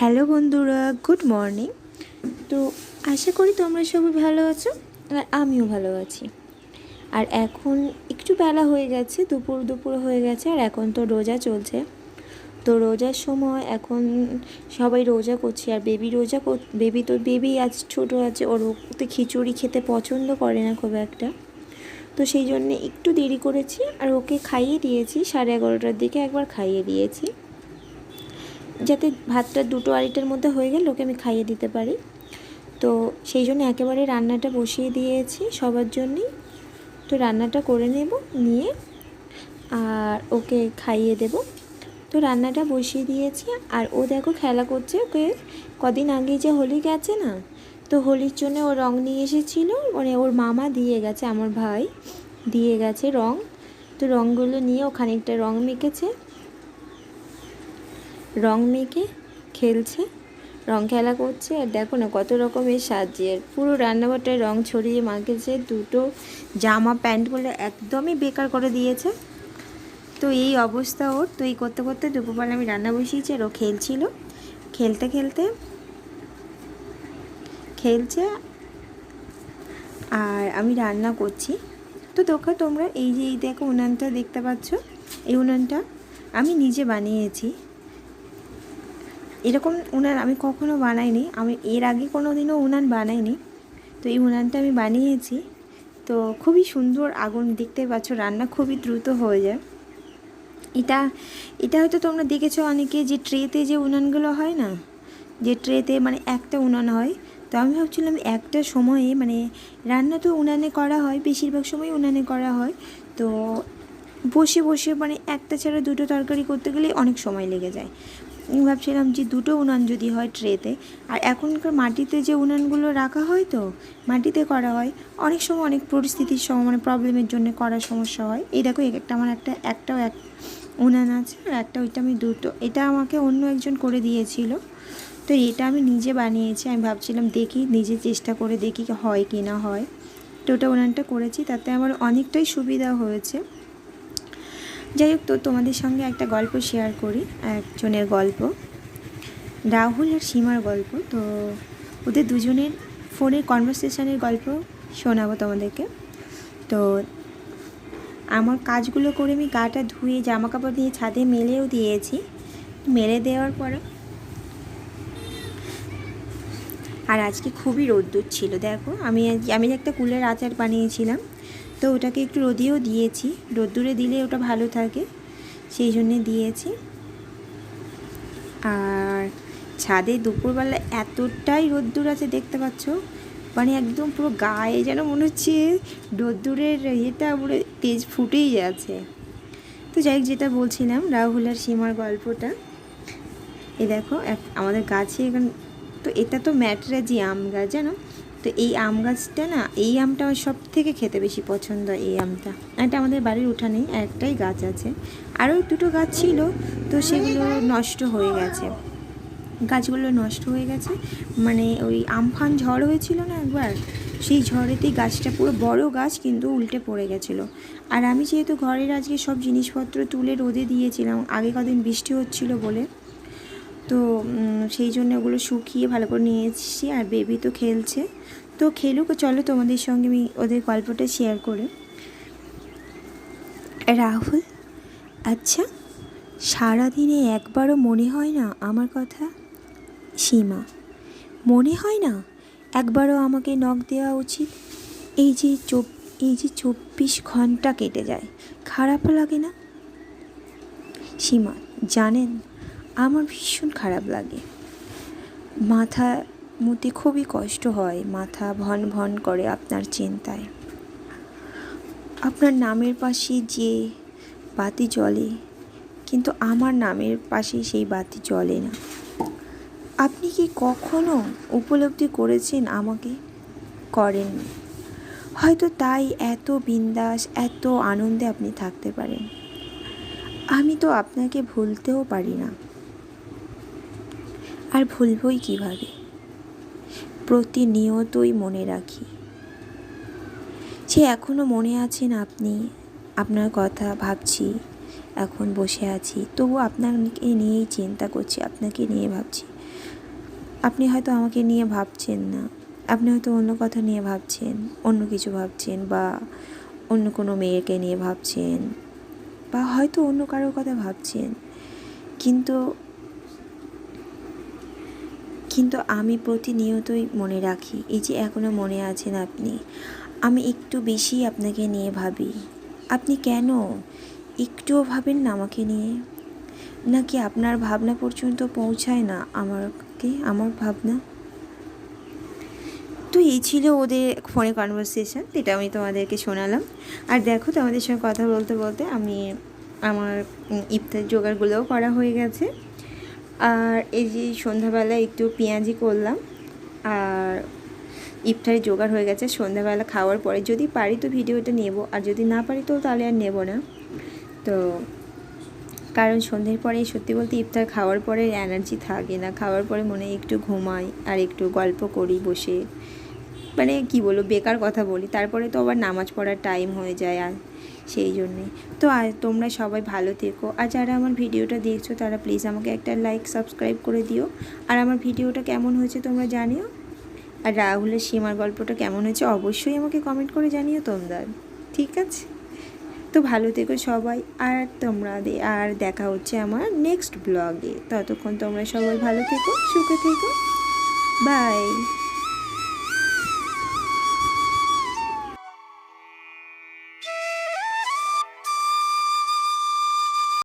Hello বন্ধুরা, good morning. তো আশা করি তোমরা সবাই ভালো আছো আর আমিও ভালো আছি। আর এখন একটু বেলা হয়ে গেছে, দুপুর হয়ে গেছে। আর এখন তো রোজা চলছে, তো রোজার সময় এখন সবাই রোজা করছে। আর বেবি আজ ছোটো আছে, ওর তো খিচুড়ি খেতে পছন্দ করে না খুব একটা। তো সেই জন্যে একটু দেরি করেছি আর ওকে খাইয়ে দিয়েছি। 11:30টার দিকে একবার খাইয়ে দিয়েছি, যাতে ভাতটা 2-2:30টার মধ্যে হয়ে গেলে ওকে আমি খাইয়ে দিতে পারি। তো সেই জন্য একেবারে রান্নাটা বসিয়ে দিয়েছি সবার জন্যই। তো রান্নাটা করে নিয়ে আর ওকে খাইয়ে দেব। তো রান্নাটা বসিয়ে দিয়েছি আর ও দেখো খেলা করছে। ওকে কদিন আগেই যে হোলি গেছে না, তো হোলির জন্য ও রঙ নিয়ে এসেছিলো, মানে ওর মামা দিয়ে গেছে, আমার ভাই দিয়ে গেছে রঙ। তো রঙগুলো নিয়ে ও খানিকটা রঙ মেখে খেলছে, রং খেলা করছে। আর দেখো না কত রকমের সাজিয়ে পুরো রান্নাঘরটায় রং ছড়িয়ে মাখেছে। দুটো জামা প্যান্টগুলো একদমই বেকার করে দিয়েছে। তো এই অবস্থা ওর। তো এই করতে করতে দুপুরবেলা আমি রান্না বসিয়েছি আর ও খেলছে আর আমি রান্না করছি। তো তোমরা এই দেখো উনানটা দেখতে পাচ্ছ, এই উনানটা আমি নিজে বানিয়েছি। এরকম উনান আমি কখনো বানাইনি, আমি এর আগে কোনো দিনও উনান বানাইনি। তো এই উনানটা আমি বানিয়েছি। তো খুবই সুন্দর আগুন, দেখতে পাচ্ছ রান্না খুবই দ্রুত হয়ে যায়। এটা হয়তো তোমরা দেখেছো অনেকে, যে ট্রেতে যে উনানগুলো হয় না, যে ট্রেতে মানে একটা উনান হয়। তো আমি ভাবছিলাম একটা সময়ে মানে রান্না তো উনানে করা হয়, বেশিরভাগ সময় উনানে করা হয়। তো বসে বসে মানে একটা ছাড়া দুটো তরকারি করতে গেলে অনেক সময় লেগে যায়। আমি ভাবছিলাম যে দুটো উনান যদি হয় ট্রেতে। আর এখনকার মাটিতে যে উনানগুলো রাখা হয়, তো মাটিতে করা হয়, অনেক সময় অনেক পরিস্থিতির সময় মানে প্রবলেমের জন্য করার সমস্যা হয়। এই দেখো একটা আমার একটাও উনান আছে, আর একটা ওইটা আমি দুটো, এটা আমাকে অন্য একজন করে দিয়েছিল। তো এটা আমি নিজে বানিয়েছি। আমি ভাবছিলাম দেখি, নিজে চেষ্টা করে দেখি হয় কি না হয়। তো ওটা উনানটা করেছি, তাতে আমার অনেকটাই সুবিধা হয়েছে। যাই হোক, তো তোমাদের সঙ্গে একটা গল্প শেয়ার করি, একজনের গল্প, রাহুল আর সীমার গল্প। তো ওদের দুজনের ফোনের কনভারসেশনের গল্প শোনাবো তোমাদেরকে। তো আমার কাজগুলো করে আমি গাটা ধুয়ে জামা কাপড় নিয়ে ছাদে মেলেও দিয়েছি। মেলে দেওয়ার পরে আর আজকে খুবই রোদ্দুর ছিল। দেখো আমি একটা কুলের আচার বানিয়েছিলাম, তো ওটাকে একটু রোদেও দিয়েছি। রোদ্দুরে দিলে ওটা ভালো থাকে, সেই জন্যে দিয়েছি। আর ছাদে দুপুরবেলা এতটাই রোদ্দুর আছে, দেখতে পাচ্ছ, মানে একদম পুরো গায়ে যেন মনে হচ্ছে রোদ্দুরের ইয়েটা পুরো তেজ ফুটেই যাচ্ছে। তো যাই হোক, যেটা বলছিলাম রাহুল আর সীমার গল্পটা, এই দেখো আমাদের গাছে এখন, তো এটা তো ম্যাটরাজি আম গাছ, জানো তো এই আম গাছটা না, এই আমটা আমার সব থেকে খেতে বেশি পছন্দ। এই আমটা, এটা আমাদের বাড়ির উঠানেই একটাই গাছ আছে, আরও দুটো গাছ ছিল, তো সেগুলো নষ্ট হয়ে গেছে। গাছগুলো নষ্ট হয়ে গেছে, মানে ওই আমফান ঝড় হয়েছিল না একবার, সেই ঝড়েতেই গাছটা, পুরো বড় গাছ কিন্তু উল্টে পড়ে গেছিলো। আর আমি যেহেতু ঘরের আজকে সব জিনিসপত্র তুলে রোদে দিয়েছিলাম, আগে কদিন বৃষ্টি হচ্ছিল বলে, তো সেই জন্য ওগুলো শুকিয়ে ভালো করে নিয়ে এসেছি। আর বেবি তো খেলছে, তো খেলুক। চলো তোমাদের সঙ্গে আমি ওদের গল্পটা শেয়ার করি। রাহুল, আচ্ছা সারাদিনে একবারও মনে হয় না আমার কথা? সীমা, মনে হয় না একবারও আমাকে নখ দেওয়া উচিত? এই যে 24 ঘন্টা কেটে যায়, খারাপ লাগে না? সীমা, জানেন আমার ভীষণ খারাপ লাগে, মাথা মুতে খুবই কষ্ট হয়, মাথা ভন ভন করে আপনার চিন্তায়। আপনার নামের পাশে যে বাতি জ্বলে, কিন্তু আমার নামের পাশে সেই বাতি জ্বলে না। আপনি কি কখনো উপলব্ধি করেছেন আমাকে? করেননি হয়তো, তাই এত বিন্দাস, এত আনন্দে আপনি থাকতে পারেন। আমি তো আপনাকে ভুলতেও পারি না, আর ভুলবই কীভাবে? প্রতিনিয়তই মনে রাখি। সে এখনও মনে আছেন আপনি, আপনার কথা ভাবছি, এখন বসে আছি, তবু আপনাকে নিয়েই চিন্তা করছি, আপনাকে নিয়ে ভাবছি। আপনি হয়তো আমাকে নিয়ে ভাবছেন না, আপনি হয়তো অন্য কথা নিয়ে ভাবছেন, অন্য কিছু ভাবছেন, বা অন্য কোনো মেয়েকে নিয়ে ভাবছেন, বা হয়তো অন্য কারোর কথা ভাবছেন। কিন্তু কিন্তু আমি প্রতিনিয়তই মনে রাখি, এই যে এখনও মনে আছেন আপনি, আমি একটু বেশি আপনাকে নিয়ে ভাবি। আপনি কেন একটুও ভাবেন না আমাকে নিয়ে? নাকি আপনার ভাবনা পর্যন্ত পৌঁছায় না আমার ভাবনা? তো এই ছিল ওদের ফোনে কনভারসেশন, যেটা আমি তোমাদেরকে শোনালাম। আর দেখো, তোমাদের সঙ্গে কথা বলতে বলতে আমি আমার ইফতার জোগাড়গুলোও করা হয়ে গেছে। আর এই যে সন্ধ্যাবেলা একটু পেঁয়াজি করলাম, আর ইফতারের জোগাড় হয়ে গেছে। সন্ধ্যাবেলা খাওয়ার পরে যদি পারি তো ভিডিওটা নেব, আর যদি না পারি তো তাহলে আর নেব না। তো কারণ সন্ধ্যের পরে সত্যি বলতে ইফতার খাওয়ার পরে এনার্জি থাকে না, খাওয়ার পরে মনে একটু ঘুমাই আর একটু গল্প করি বসে, মানে কি বলবো, বেকার কথা বলি, তারপরে তো আবার নামাজ পড়ার টাইম হয়ে যায়। আর সেই জন্যে তো আর তোমরা সবাই ভালো থেকো, আর যারা আমার ভিডিওটা দেখছো তারা প্লিজ আমাকে একটা লাইক সাবস্ক্রাইব করে দিও। আর আমার ভিডিওটা কেমন হয়েছে তোমরা জানিও, আর রাহুলের সীমার গল্পটা কেমন হয়েছে অবশ্যই আমাকে কমেন্ট করে জানিও তোমরা, ঠিক আছে? তো ভালো থেকো সবাই, আর আর দেখা হচ্ছে আমার নেক্সট ব্লগে। ততক্ষণ তোমরা সবাই ভালো থেকো, সুখে থেকো, বাই।